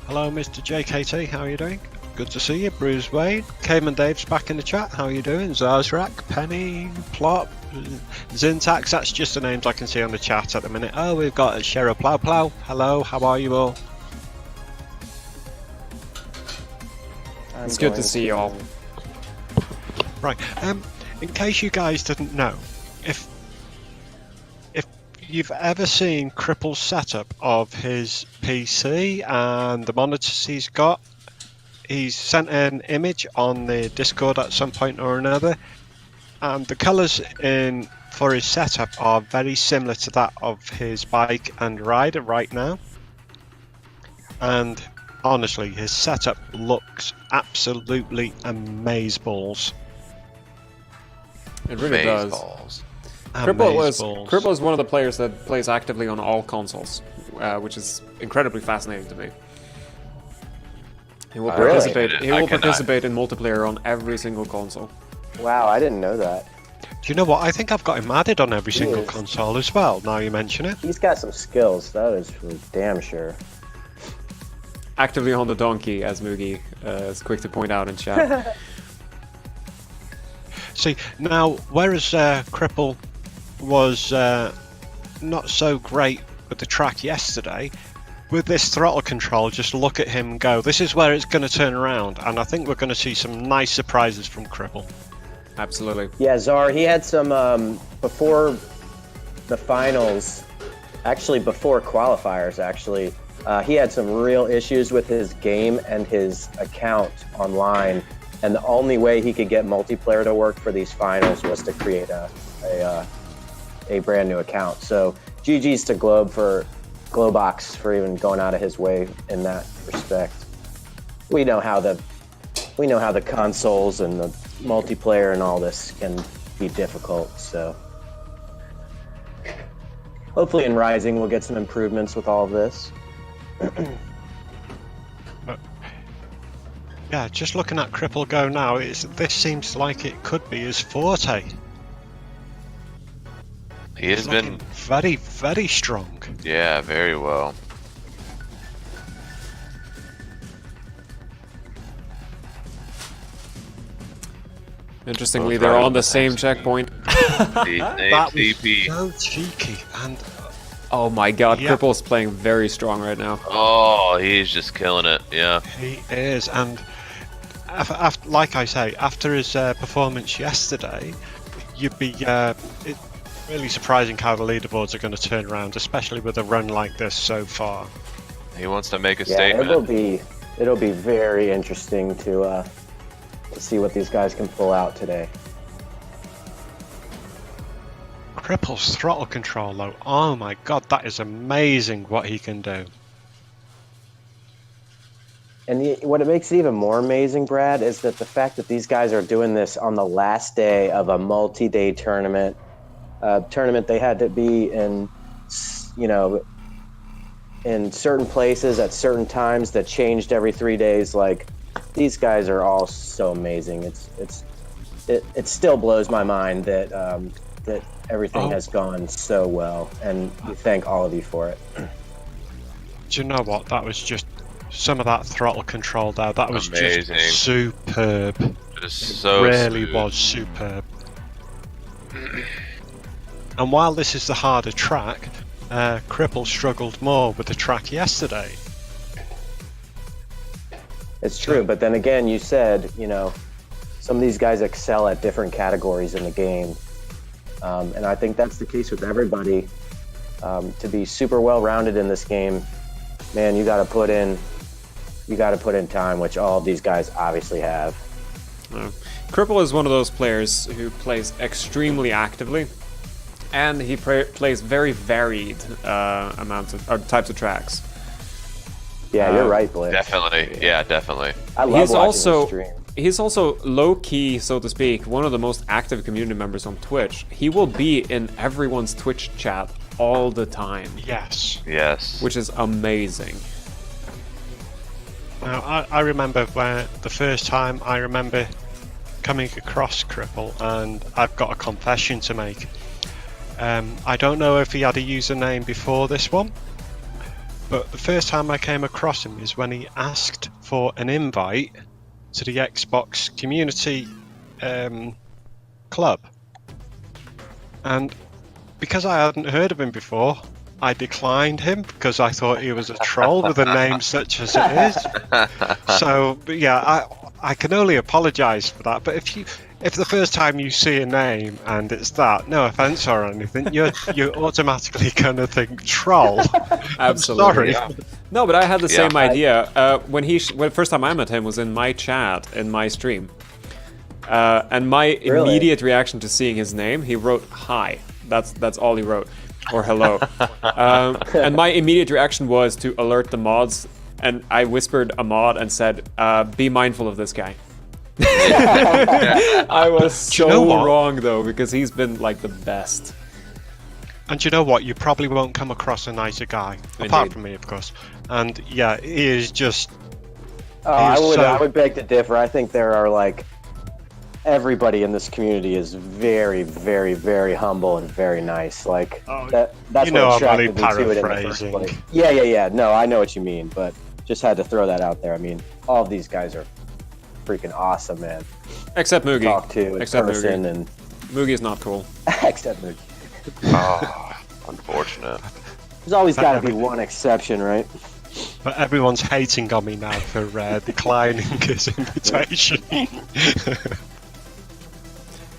Hello, Mr. JKT. How are you doing? Good to see you. Bruce Wade. CavemanDave's back in the chat. How are you doing? Zarzrak, Penny, Plop, Zintax. That's just the names I can see on the chat at the minute. Oh, we've got Shero Plow Plow. Hello, how are you all? It's good to see you all. Right. In case you guys didn't know, if you've ever seen Cripple's setup of his PC and the monitors he's got, he's sent an image on the Discord at some point or another, and the colours for his setup are very similar to that of his bike and rider right now. And honestly, his setup looks absolutely amazeballs. It really does. Cripple is one of the players that plays actively on all consoles, which is incredibly fascinating to me. He will participate. He will participate in multiplayer on every single console. Wow, I didn't know that. Do you know what? I think I've got him added on every single console as well. Now you mention it. He's got some skills. That is for damn sure. Actively on the donkey, as Moogie is quick to point out in chat. See, now, whereas Cripple was not so great with the track yesterday, with this throttle control, just look at him go. This is where it's going to turn around, and I think we're going to see some nice surprises from Cripple. Absolutely. Yeah, Czar, he had some, before the finals, actually before qualifiers, actually, he had some real issues with his game and his account online. And the only way he could get multiplayer to work for these finals was to create a brand new account. So GG's to Globox for even going out of his way in that respect. We know how the consoles and the multiplayer and all this can be difficult. So hopefully in Rising we'll get some improvements with all of this. Yeah, just looking at Cripple go now, this seems like it could be his forte. He has been very, very strong. Yeah, very well. Interestingly, they're on the same checkpoint. That was so cheeky. And oh my god, yeah. Cripple's playing very strong right now. Oh, he's just killing it, yeah. He is, and after, like I say, after his performance yesterday, you'd be really surprising how the leaderboards are going to turn around, especially with a run like this so far. He wants to make a statement. It'll be very interesting to see what these guys can pull out today. Cripple's throttle control though, oh my god, that is amazing what he can do. And what it makes it even more amazing, Brad, is that the fact that these guys are doing this on the last day of a multi-day tournament. Tournament they had to be in, in certain places at certain times that changed every 3 days. Like, these guys are all so amazing. It still blows my mind that that everything has gone so well, and we thank all of you for it. Do you know what? That was just some of that throttle control there. That was amazing. Just superb. Just so it really smooth. Was superb. And while this is the harder track, Cripple struggled more with the track yesterday. It's true, but then again, you said, some of these guys excel at different categories in the game. And I think that's the case with everybody. To be super well-rounded in this game, man, you got to put in time, which all of these guys obviously have. Cripple is one of those players who plays extremely actively, and he plays very varied amounts of types of tracks. Yeah, you're right, Blix. Definitely, yeah, definitely. I love watching his stream. He's also low-key, so to speak, one of the most active community members on Twitch. He will be in everyone's Twitch chat all the time. Yes. Yes. Which is amazing. Now, I remember where the first time I remember coming across Cripple, and I've got a confession to make. I don't know if he had a username before this one, But the first time I came across him is when he asked for an invite to the Xbox community club. And because I hadn't heard of him before, I declined him because I thought he was a troll with a name such as it is. So, but yeah, I can only apologise for that. But if the first time you see a name and it's that, no offence or anything, you're automatically gonna think troll. Absolutely. Sorry. Yeah. No, but I had the same idea. When first time I met him was in my chat in my stream, and my immediate reaction to seeing his name, he wrote hi. That's all he wrote, or hello. And my immediate reaction was to alert the mods, and I whispered a mod and said, "Be mindful of this guy." I was so wrong though, because he's been like the best. And you know what? You probably won't come across a nicer guy, apart from me, of course. And yeah, he is just. I would beg to differ. I think there are like everybody in this community is very, very, very humble and very nice. Like that's what attracted me to it in the first place. Yeah. No, I know what you mean, but just had to throw that out there. I mean, all of these guys are freaking awesome, man. Except Moogie. Talk to in person Moogie. And Moogie is not cool. except Moogie. Oh, unfortunate. There's always got to be one exception, right? But everyone's hating on me now for declining his invitation.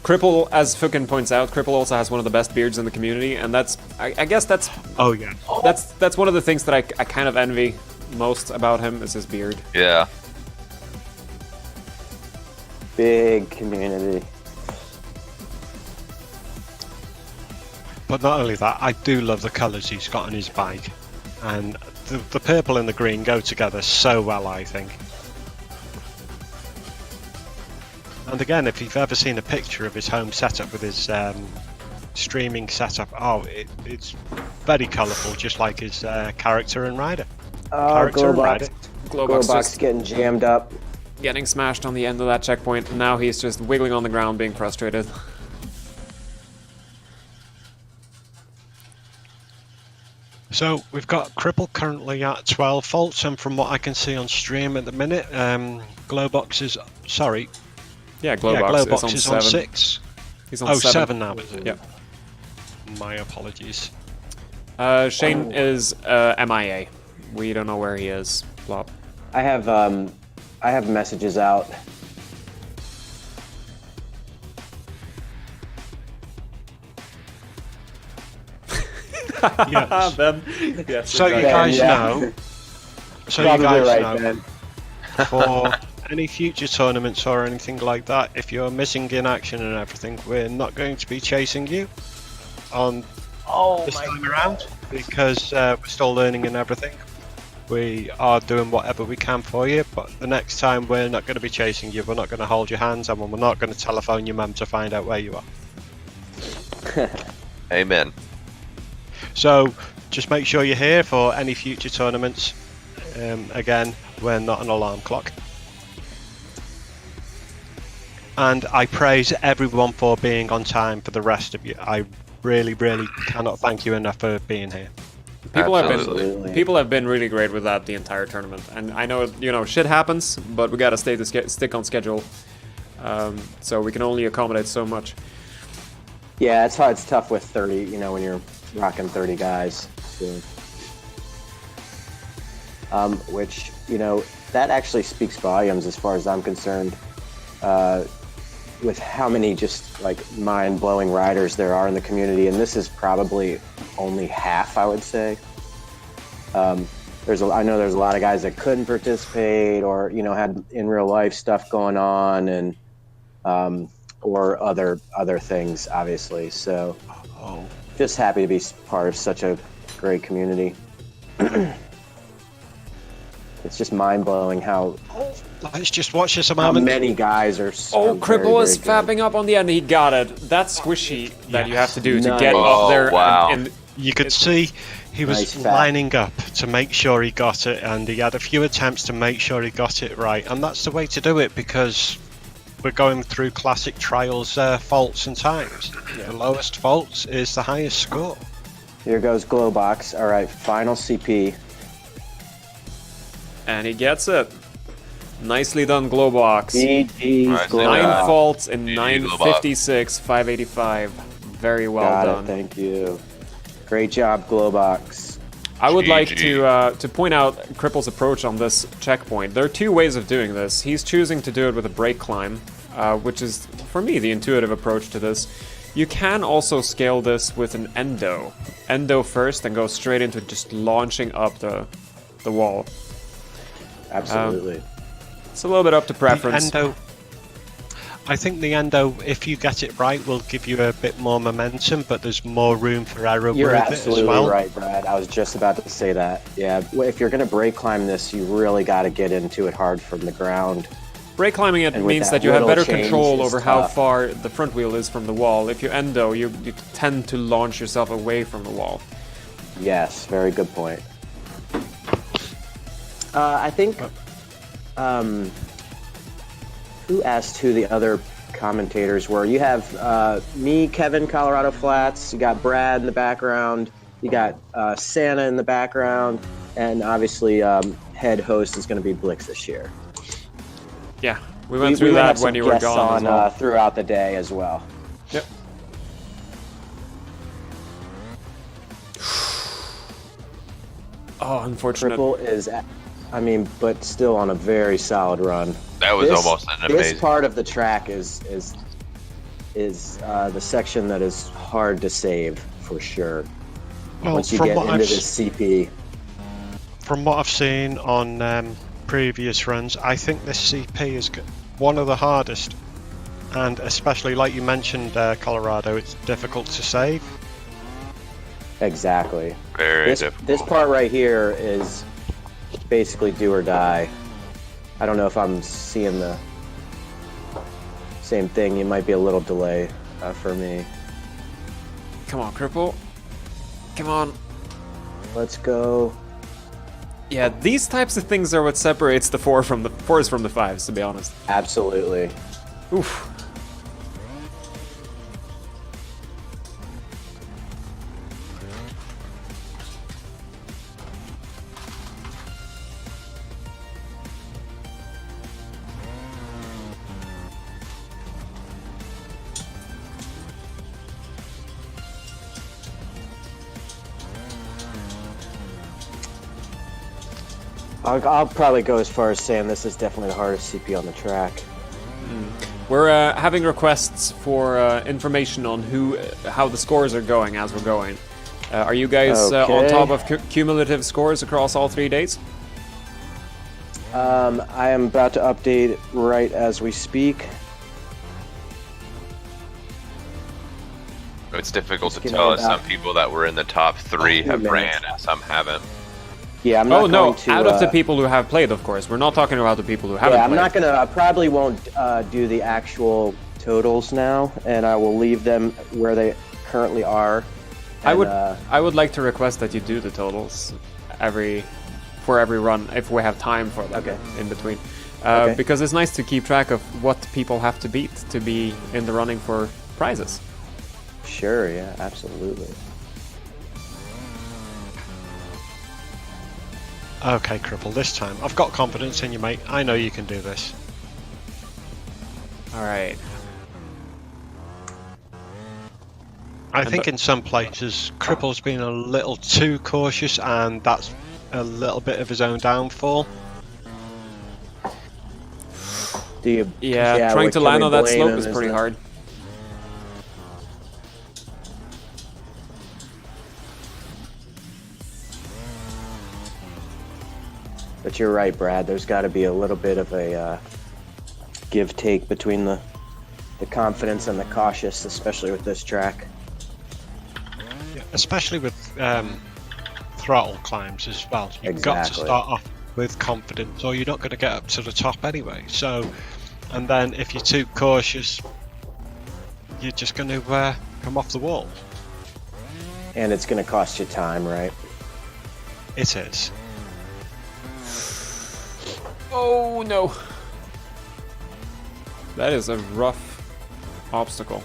Cripple, as Fookin points out, Cripple also has one of the best beards in the community, and I guess that's. Oh yeah. That's one of the things that I kind of envy most about him is his beard. Yeah. Big community. But not only that, I do love the colours he's got on his bike, and the purple and the green go together so well, I think. And again, if you've ever seen a picture of his home setup with his streaming setup, it's very colourful, just like his character and rider. Globox getting jammed up. Getting smashed on the end of that checkpoint, and now he's just wiggling on the ground, being frustrated. So we've got Cripple currently at 12 faults, and from what I can see on stream at the minute, Globox is sorry. Yeah, Globox is on 6. He's on 7 now, is it? Yeah. My apologies. Shane is MIA. We don't know where he is. Flop. I have messages out. Yes. Yes, So you guys know. So you guys know. For any future tournaments or anything like that, if you're missing in action and everything, we're not going to be chasing you on this time around because we're still learning and everything. We are doing whatever we can for you, but the next time we're not going to be chasing you, we're not going to hold your hands, and we're not going to telephone your mum to find out where you are. Amen. So just make sure you're here for any future tournaments. Again, we're not an alarm clock. And I praise everyone for being on time for the rest of you. I really, really cannot thank you enough for being here. People have been really great with that the entire tournament, and I know shit happens, but we gotta stick on schedule. So we can only accommodate so much. Yeah, it's hard. It's tough with 30. When you're rocking 30 guys. So, which that actually speaks volumes as far as I'm concerned. With how many just like mind-blowing riders there are in the community, and this is probably only half, I would say. I know there's a lot of guys that couldn't participate, or had in real life stuff going on, and or other things, obviously. So, just happy to be part of such a great community. It's just mind-blowing how. Let's just watch this a How moment. many guys are so Cripple is very good. fapping up on the end. He got it. That's squishy that you have to do to Nice. get up there. Wow. And You could see he was Nice fat. lining up to make sure he got it, and he had a few attempts to make sure he got it right. And that's the way to do it, because we're going through classic trials, faults and times. The lowest faults is the highest score. Here goes Globox. All right, final CP. And he gets it. Nicely done, Globox. GG's, 9 faults in GG, 956, 585. Very well Got done. it, thank you. Great job, Globox. I would like GG. to point out Cripple's approach on this checkpoint. There are two ways of doing this. He's choosing to do it with a brake climb, which is, for me, the intuitive approach to this. You can also scale this with an endo. Endo first and go straight into just launching up the wall. Absolutely. It's a little bit up to preference. I think the endo, if you get it right, will give you a bit more momentum, but there's more room for error You're with it as absolutely well. right, Brad. I was just about to say that. Yeah, if you're going to brake climb this, you really got to get into it hard from the ground. Brake climbing it And with means that that you have little better change control is over how tough. far the front wheel is from the wall. If you endo, you tend to launch yourself away from the wall. Yes, very good point. I think. Who asked who the other commentators were? You have me, Kevin, ColoradoFlats. You got Brad in the background. You got Santa in the background, and obviously head host is going to be Blix this year. Yeah, we went through that when you were gone as well. Throughout the day as well. Yep. Oh, unfortunate. Triple is, but still on a very solid run. That was almost an amazing. This part of the track is the section that is hard to save for sure. Well, Once you from get what into I've this CP. From what I've seen on previous runs, I think this CP is one of the hardest, and especially like you mentioned, Colorado, it's difficult to save. Exactly. Very This difficult. part right here is basically do or die. I don't know if I'm seeing the same thing. It might be a little delay for me. Come on, Cripple. Come on. Let's go. Yeah, these types of things are what separates the fours from the fives, to be honest. Absolutely. Oof. I'll probably go as far as saying this is definitely the hardest CP on the track. We're having requests for information on how the scores are going as we're going. Are you guys on Okay. top of cumulative scores across all 3 days? I am about to update right as we speak. It's difficult to Just give tell me as some about- people that were in the top 3 few have ran minutes. and some haven't. Yeah, I'm not Oh no! going to, Out of the people who have played, of course. We're not talking about the people who haven't Yeah, I'm played. not gonna. I probably won't do the actual totals now, and I will leave them where they currently are. I And, would like to request that you do the totals for every run if we have time for them Okay. in between, Okay. because it's nice to keep track of what people have to beat to be in the running for prizes. Sure. Yeah. Absolutely. Okay, Cripple, this time I've got confidence in you, mate. I know you can do this. All right. I think in some places, Cripple's been a little too cautious, and that's a little bit of his own downfall. Do you? Yeah, trying what to can land we on that blame slope him is pretty that- hard. But you're right, Brad. There's got to be a little bit of a give take between the confidence and the cautious, especially with this track. Yeah, especially with throttle climbs as well. You've got to Exactly. start off with confidence, or you're not going to get up to the top anyway. So, and then if you're too cautious, you're just going to come off the wall. And it's going to cost you time, right? It is. Oh no! That is a rough obstacle.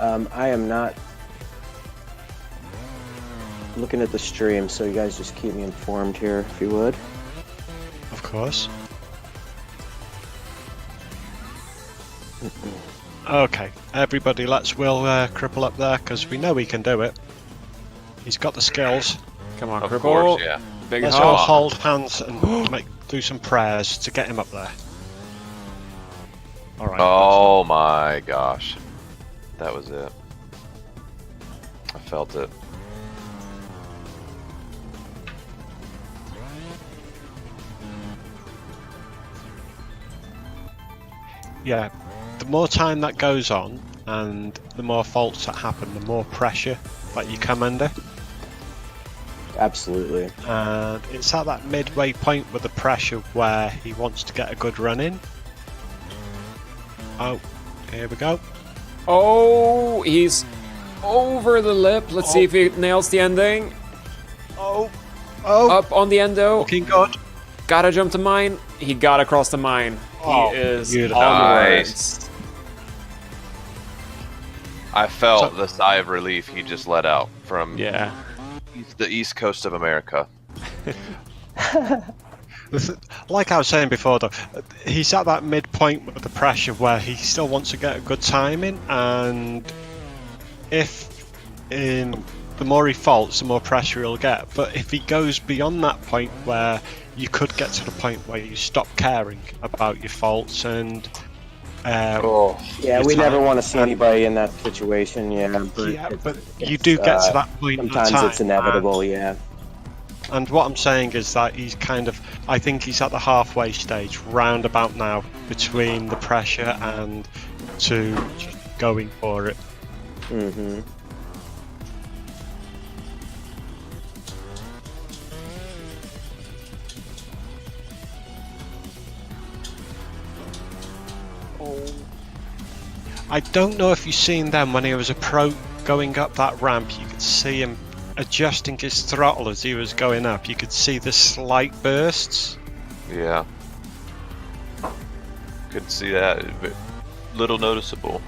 I am not looking at the stream, so you guys just keep me informed here, if you would. Of course. Okay, everybody, let's Will cripple up there, because we know he can do it. He's got the skills. Come on, Of Cripple. course, yeah. Big Let's all hop. hold hands and do some prayers to get him up there. Alright. Oh my gosh. That was it. I felt it. Yeah, the more time that goes on and the more faults that happen, the more pressure that you come under. Absolutely. And it's at that midway point with the pressure where he wants to get a good run in. Oh, here we go. Oh, he's over the lip. Let's see if he nails the ending. Oh, Up on the endo. looking good. Gotta jump to mine. He got across the mine. Oh, He is beautiful. onwards. I felt the sigh of relief he just let out from Yeah. the east coast of America. Like I was saying before, though, he's at that midpoint with the pressure where he still wants to get a good time in, and the more he faults, the more pressure he'll get. But if he goes beyond that point where you could get to the point where you stop caring about your faults and Yeah, your we never time, want to see anybody in that situation. but you do get to that point in Sometimes time, it's inevitable. Yeah. And what I'm saying is that he's I think he's at the halfway stage, round about now, between the pressure and to just going for it. Mm-hmm. I don't know if you've seen them when he was a pro going up that ramp. You could see him adjusting his throttle as he was going up. You could see the slight bursts. Yeah. Could see that. But little noticeable.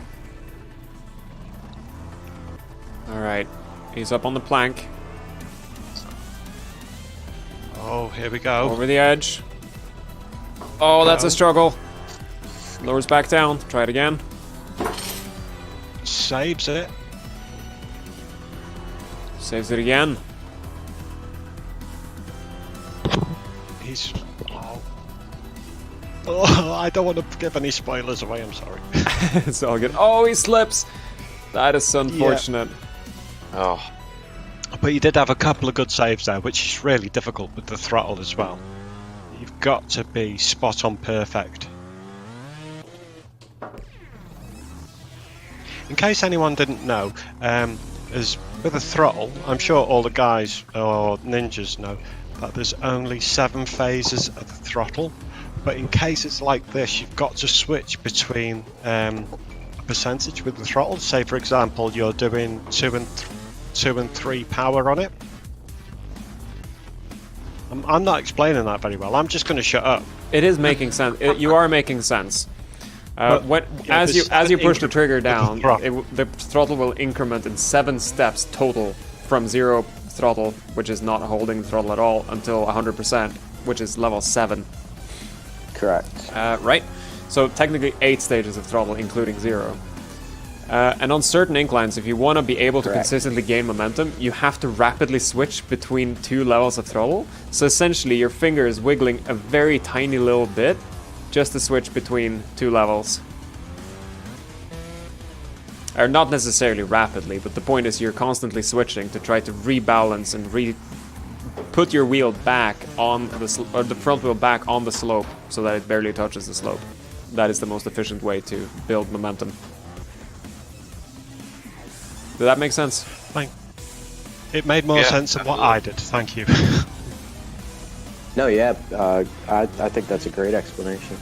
Alright. He's up on the plank. Oh, here we go. Over the edge. Oh, that's a struggle. Lowers back down. Try it again. Saves it. Saves it again. He's... Oh, I don't want to give any spoilers away, I'm sorry. It's all good. Oh, he slips. That is unfortunate. Oh. But you did have a couple of good saves there, which is really difficult with the throttle as well. You've got to be spot on perfect. In case anyone didn't know, as with a throttle, I'm sure all the guys or ninjas know that there's only 7 phases of the throttle. But in cases like this, you've got to switch between a percentage with the throttle. Say, for example, you're doing 2 and 3 power on it. I'm not explaining that very well. I'm just going to shut up. It is making sense. You are making sense. As you push the trigger down, the throttle will increment in 7 steps total from 0 throttle, which is not holding the throttle at all, until 100%, which is level 7. Correct. Right? So technically 8 stages of throttle, including 0. And on certain inclines, if you want to be able to consistently gain momentum, you have to rapidly switch between 2 levels of throttle. So essentially, your finger is wiggling a very tiny little bit just to switch between 2 levels. Or not necessarily rapidly, but the point is you're constantly switching to try to rebalance and put your wheel back on the front wheel back on the slope so that it barely touches the slope. That is the most efficient way to build momentum. Did that make sense? It made more sense than what absolutely. I did. Thank you. No, yeah, I think that's a great explanation.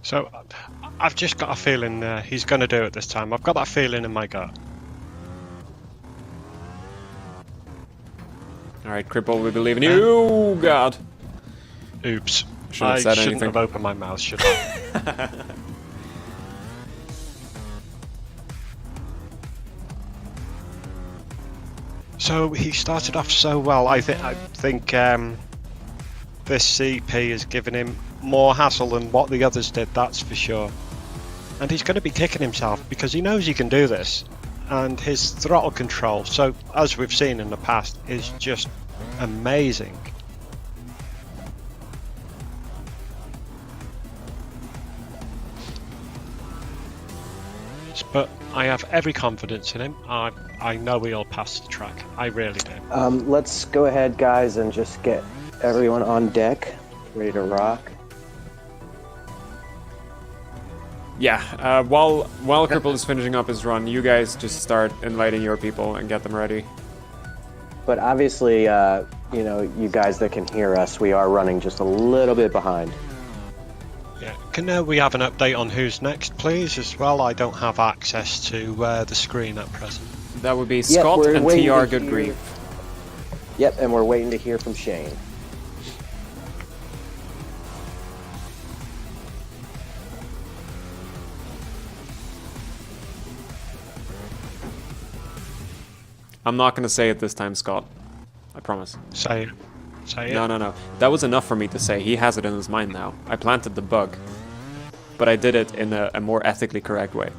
So, I've just got a feeling he's going to do it this time. I've got that feeling in my gut. Alright, Cripple, we believe in you. Oh, God. Oops. Shouldn't have I said shouldn't anything. have opened my mouth, should I? So he started off so well. I think this CP has given him more hassle than what the others did. That's for sure. And he's going to be kicking himself because he knows he can do this, and his throttle control. So as we've seen in the past, is just amazing. But I have every confidence in him. I know he'll pass the track. I really do. Let's go ahead, guys, and just get everyone on deck, ready to rock. Yeah, while Cripple is finishing up his run, you guys just start inviting your people and get them ready. But obviously, you know, you guys that can hear us, we are running just a little bit behind. Yeah. Can we have an update on who's next, please, as well? I don't have access to the screen at present. That would be Scott we're and waiting TR to Good hear- Grief. Yep, and we're waiting to hear from Shane. I'm not going to say it this time, Scott. I promise. Say it. No. That was enough for me to say. He has it in his mind now. I planted the bug. But I did it in a more ethically correct way.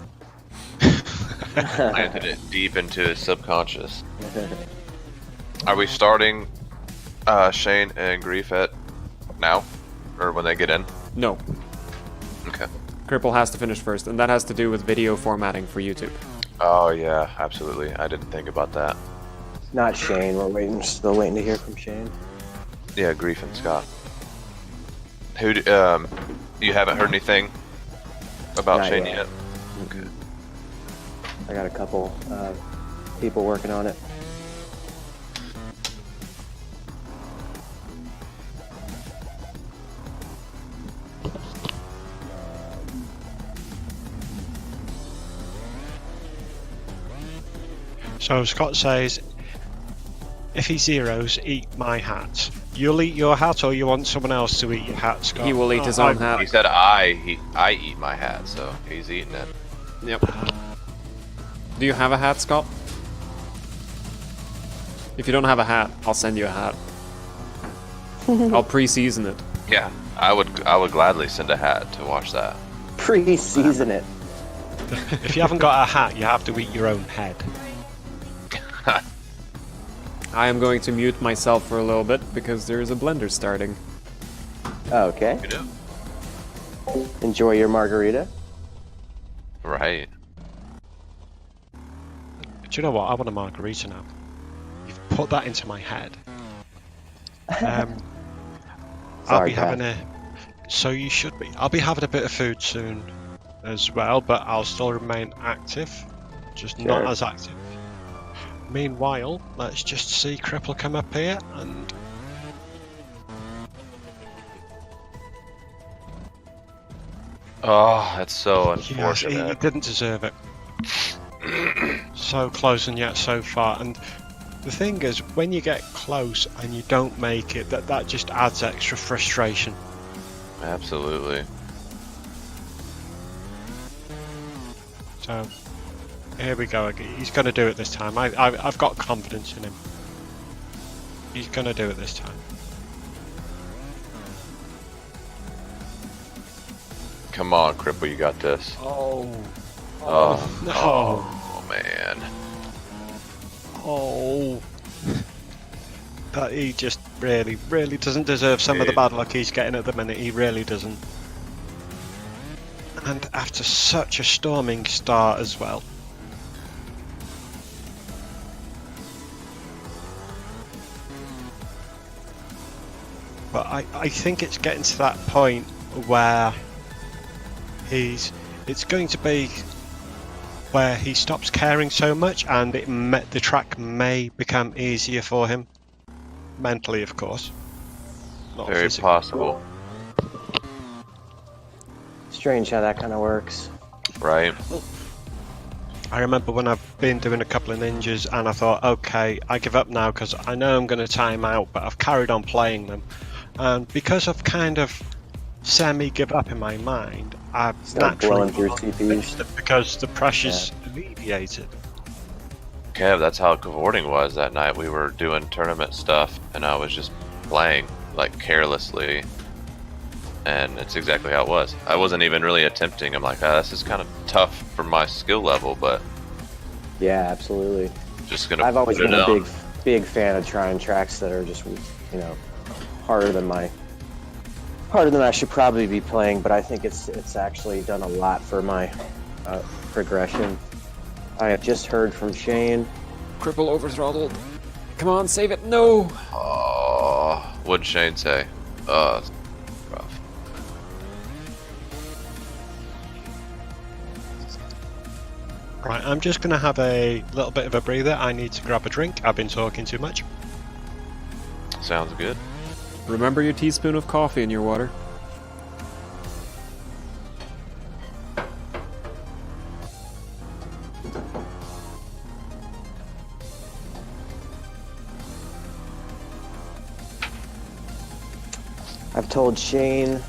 Planted it deep into his subconscious. Are we starting Shane and Grief at now? Or when they get in? No. Okay. Cripple has to finish first, and that has to do with video formatting for YouTube. Oh yeah, absolutely. I didn't think about that. Not Shane. We're still waiting to hear from Shane. Yeah, Grief and Scott. Who? You haven't heard anything about Not Shane yet. yet? Okay. I got a couple people working on it. So Scott says, if he zeros, eat my hat. You'll eat your hat, or you want someone else to eat your hat, Scott? He will eat his own He hat. said I eat my hat, so he's eating it. Yep. Do you have a hat, Scott? If you don't have a hat, I'll send you a hat. I'll pre-season it. Yeah, I would gladly send a hat to watch that. Pre-season it. If you haven't got a hat, you have to eat your own head. I am going to mute myself for a little bit because there is a blender starting. Okay. You know? Enjoy your margarita. Right. Do you know what? I want a margarita now. You've put that into my head. I'll Sorry, be having a. So you should be. I'll be having a bit of food soon, as well. But I'll still remain active, just not Sure. as active. Meanwhile, let's just see Cripple come up here and. Oh, that's so Yes, he unfortunate. didn't deserve it. So close and yet so far. And the thing is, when you get close and you don't make it, that just adds extra frustration. Absolutely. So here we go. He's going to do it this time. I've got confidence in him. He's going to do it this time. Come on, Cripple, you got this. Oh. Oh, No. oh man. Oh. That he just really doesn't deserve some of the bad luck he's getting at the minute. He really doesn't. And after such a storming start as well. But I think it's getting to that point where it's going to be where he stops caring so much, and the track may become easier for him, mentally, of course. Not Very physically. possible. Strange how that kind of works. Right? I remember when I've been doing a couple of ninjas, and I thought, okay, I give up now because I know I'm going to time out, but I've carried on playing them, and because I've kind of semi give up in my mind, I've Start naturally blowing through CPs. because the pressure's alleviated. Kev, that's how cavorting was that night. We were doing tournament stuff, and I was just playing, like, carelessly. And it's exactly how it was. I wasn't even really attempting. I'm like, this is kind of tough for my skill level, but... Yeah, absolutely. Just gonna I've always put been it a on. big fan of trying tracks that are just, you know, harder than I should probably be playing, but I think it's actually done a lot for my progression. I have just heard from Shane. Cripple over throttled. Come on, save it. No. Oh, what'd Shane say? Rough. Right, I'm just going to have a little bit of a breather. I need to grab a drink. I've been talking too much. Sounds good. Remember your teaspoon of coffee in your water. I've told Shane,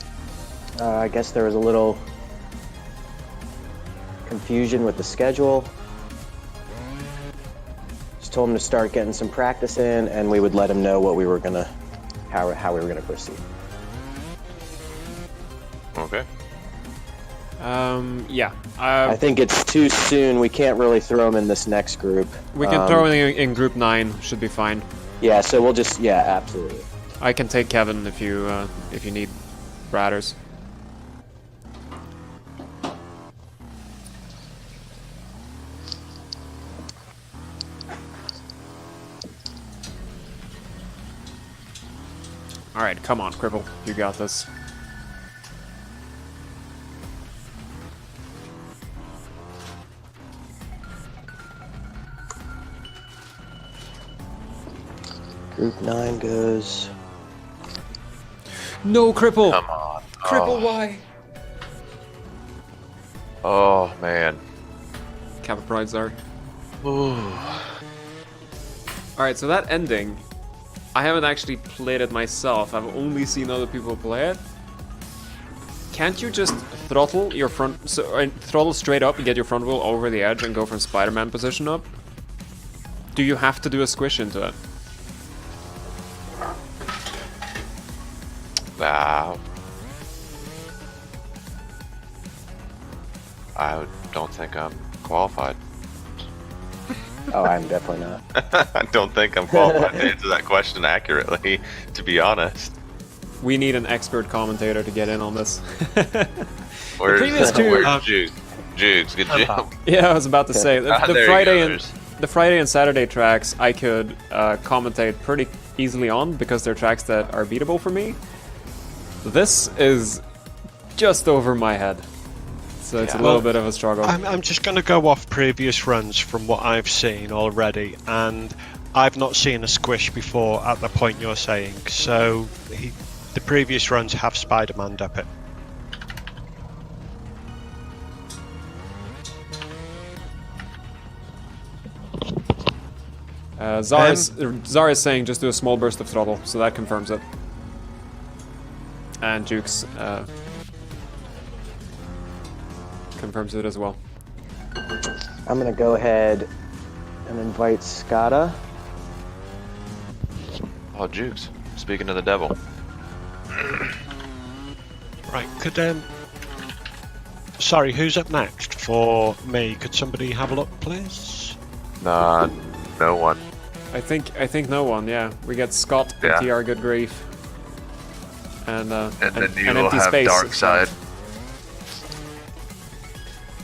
I guess there was a little confusion with the schedule. Just told him to start getting some practice in, and we would let him know what we were gonna, how we were gonna proceed. Okay. Yeah. I think it's too soon. We can't really throw him in this next group. We can throw him in group 9. Should be fine. Yeah, so we'll just, yeah, absolutely. I can take Kevin if you need bratters. All right, come on, Cripple, you got this. Group 9 goes. No, Cripple. Come on. Cripple, why? Oh, man. Kappa Prides are. Ooh. Alright, so that ending, I haven't actually played it myself. I've only seen other people play it. Can't you just throttle your front, throttle straight up and get your front wheel over the edge and go from Spider-Man position up? Do you have to do a squish into it? Wow. I don't think I'm qualified. Oh, I'm definitely not. I don't think I'm qualified to answer that question accurately, to be honest. We need an expert commentator to get in on this. Where's, previous two- where's Juke? Juke's, good job. Yeah, I was about to say, the There Friday you go, and there's- the Friday and Saturday tracks I could commentate pretty easily on because they're tracks that are beatable for me. This is just over my head, so it's a little bit of a struggle. I'm just going to go off previous runs from what I've seen already, and I've not seen a squish before at the point you're saying, so the previous runs have Spider-Man'd up it. Zara is saying just do a small burst of throttle, so that confirms it. And Jukes confirms it as well. I'm gonna go ahead and invite Scotta. Oh, Jukes. Speaking of the devil. Right, sorry, who's up next for me? Could somebody have a look, please? Nah, no one. I think no one. Yeah, we get Scott and TR Good Grief, and then you an will empty have space. Dark Side.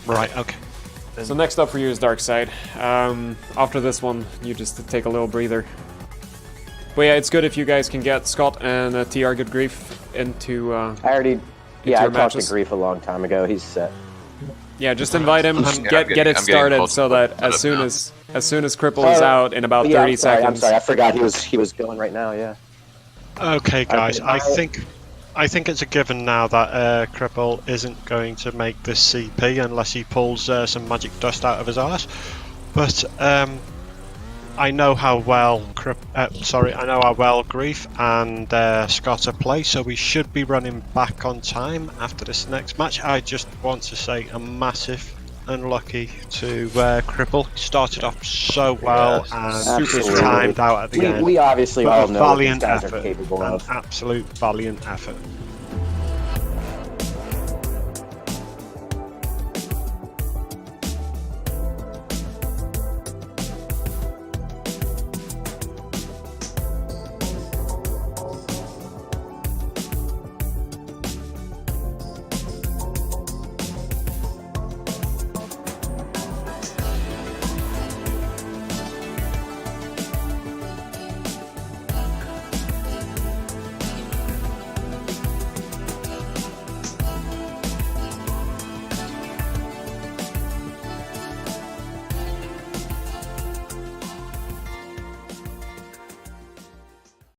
Right, okay. So next up for you is Dark Side. After this one, you just take a little breather. But yeah, it's good if you guys can get Scott and TR Good Grief into. I talked to matches. Grief a long time ago. He's set. Yeah, just invite him. I'm Get it getting started close so to that put as soon as Cripple Oh, is out in about 30 seconds. I'm sorry. I forgot he was going right now. Yeah. Okay, guys, I- I think it's a given now that Cripple isn't going to make this CP unless he pulls some magic dust out of his arse. But I know how well I know how well Grief and Scotta play, so we should be running back on time after this next match. I just want to say a massive unlucky to Cripple. Started off so well and super timed out at the end. We obviously all know what these valiant guys effort, are capable an of. absolute valiant effort.